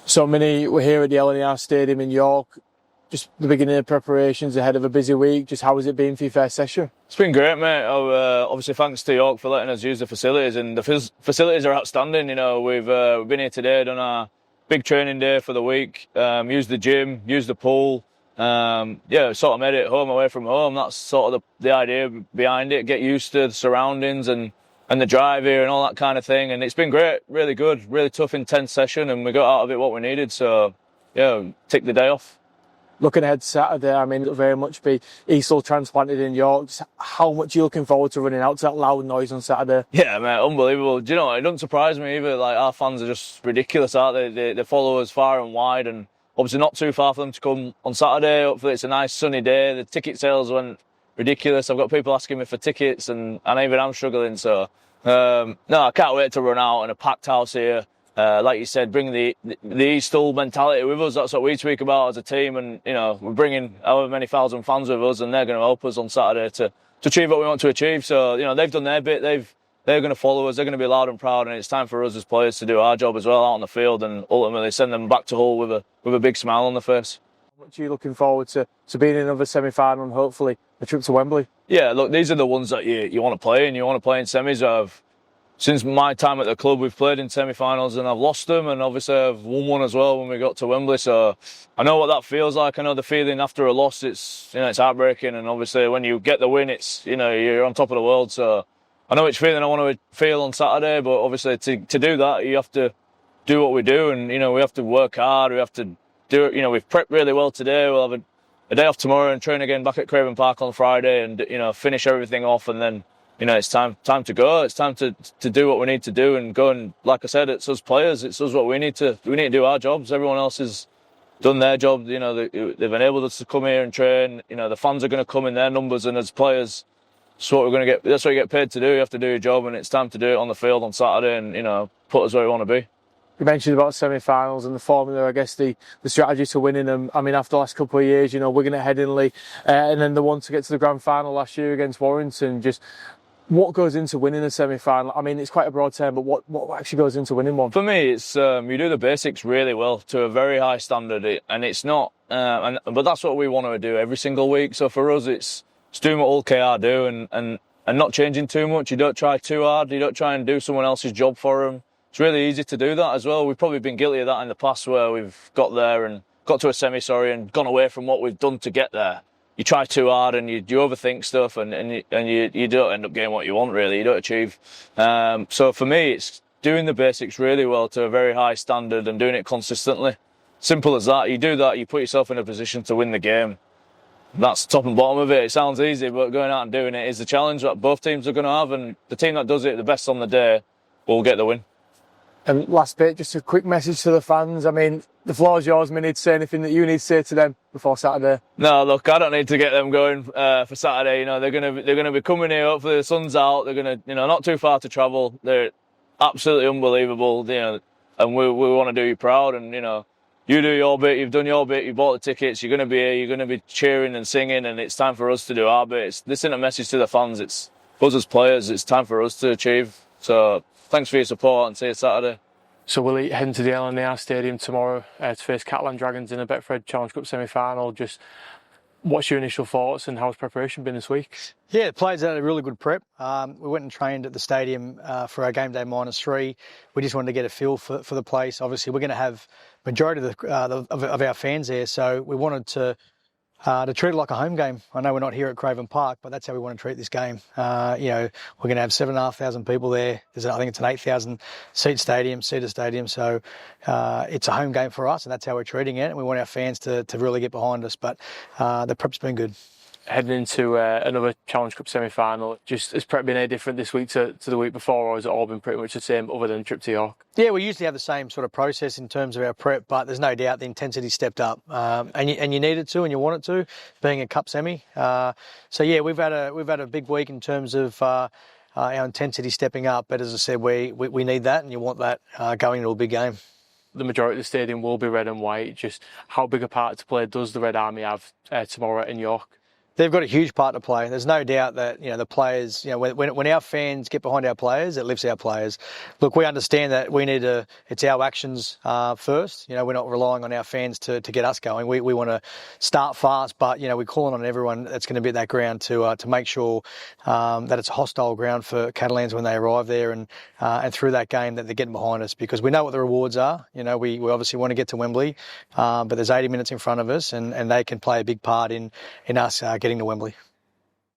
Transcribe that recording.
So many were here at the LNER Stadium in York. Just the beginning of preparations ahead of a busy week. Just how has it been for your first session? It's been great, mate. Obviously, thanks to York for letting us use the facilities, and the facilities are outstanding. You know, we've been here today, done our big training day for the week. Used the gym, used the pool. Sort of made it home away from home. That's sort of the idea behind it. Get used to the surroundings and the drive here and all that kind of thing. And it's been great, really good, really tough, intense session, and we got out of it what we needed. So, tick the day off. Looking ahead to Saturday, I mean, it'll very much be Easel transplanted in York. Just how much are you looking forward to running out to that loud noise on Saturday? Yeah, mate, unbelievable. Do you know what? It doesn't surprise me either. Like, our fans are just ridiculous, aren't they? They follow us far and wide, and obviously not too far for them to come on Saturday. Hopefully it's a nice sunny day. The ticket sales went ridiculous. I've got people asking me for tickets, and even I'm struggling. So, I can't wait to run out in a packed house here. Like you said, bring the Eastal mentality with us. That's what we speak about as a team, and we're bringing however many thousand fans with us, and they're going to help us on Saturday to achieve what we want to achieve. So they've done their bit. They're going to follow us. They're going to be loud and proud, and it's time for us as players to do our job as well out on the field, and ultimately send them back to Hull with a big smile on their face. How much are you looking forward to being in another semi-final and hopefully a trip to Wembley? Yeah, look, these are the ones that you want to play, and you want to play in semis. Since my time at the club, we've played in semi-finals and I've lost them, and obviously I've won one as well when we got to Wembley. So I know what that feels like. I know the feeling after a loss. It's heartbreaking, and obviously when you get the win, it's you're on top of the world. So I know which feeling I want to feel on Saturday, but obviously to do that, you have to do what we do, and we have to work hard. We have to do it. We've prepped really well today. We'll have a day off tomorrow and train again back at Craven Park on Friday, and finish everything off, and then. It's time to go. It's time to do what we need to do and go. And like I said, it's us players. It's us what we need to do our jobs. Everyone else has done their job. They've enabled us to come here and train. The fans are going to come in their numbers, and as players, that's what we're going to get. That's what you get paid to do. You have to do your job, and it's time to do it on the field on Saturday, and put us where we want to be. You mentioned about semi-finals and the formula, I guess the strategy to winning them. I mean, after the last couple of years, Wigan at Headingley, and then the one to get to the grand final last year against Warrington. Just what goes into winning a semi-final? I mean, it's quite a broad term, but what actually goes into winning one? For me, it's you do the basics really well to a very high standard, and it's not. But that's what we want to do every single week. So for us, it's doing what all KR do and not changing too much. You don't try too hard. You don't try and do someone else's job for them. It's really easy to do that as well. We've probably been guilty of that in the past, where we've got to a semi, and gone away from what we've done to get there. You try too hard and you overthink stuff, and you don't end up getting what you want, really. You don't achieve. So for me, it's doing the basics really well to a very high standard and doing it consistently. Simple as that. You do that, you put yourself in a position to win the game. That's top and bottom of it. It sounds easy, but going out and doing it is the challenge that both teams are going to have, and the team that does it the best on the day will get the win. And last bit, just a quick message to the fans. I mean, the floor is yours. We need to say anything that you need to say to them before Saturday. No, look, I don't need to get them going for Saturday. They're gonna be coming here. Hopefully the sun's out. They're gonna, not too far to travel. They're absolutely unbelievable. And we want to do you proud. And you do your bit. You've done your bit. You bought the tickets. You're gonna be here. You're gonna be cheering and singing. And it's time for us to do our bit. This isn't a message to the fans. It's us as players. It's time for us to achieve. So. Thanks for your support, and see you Saturday. So Willie, heading to the LNER Stadium tomorrow to face Catalan Dragons in a Betfred Challenge Cup semi-final. Just what's your initial thoughts and how's preparation been this week? Yeah, the players had a really good prep. We went and trained at the stadium for our game day -3. We just wanted to get a feel for the place. Obviously, we're going to have majority of our fans there, so we wanted to treat it like a home game. I know we're not here at Craven Park, but that's how we want to treat this game. We're going to have 7,500 people there. I think it's an 8,000-seater stadium. So it's a home game for us, and that's how we're treating it. And we want our fans to really get behind us. But the prep's been good. Heading into another Challenge Cup semi-final, has prep been any different this week to the week before, or has it all been pretty much the same other than the trip to York? Yeah, we usually have the same sort of process in terms of our prep, but there's no doubt the intensity stepped up, and you needed to, and you wanted to, being a cup semi. So yeah, we've had a big week in terms of our intensity stepping up. But as I said, we need that, and you want that going into a big game. The majority of the stadium will be red and white. Just how big a part to play does the Red Army have tomorrow in York? They've got a huge part to play. There's no doubt that, the players, when our fans get behind our players, it lifts our players. Look, we understand that it's our actions first. We're not relying on our fans to get us going. We want to start fast, but, we're calling on everyone that's going to be at that ground to make sure that it's a hostile ground for Catalans when they arrive there and through that game that they're getting behind us, because we know what the rewards are. We obviously want to get to Wembley, but there's 80 minutes in front of us and they can play a big part in us getting to Wembley.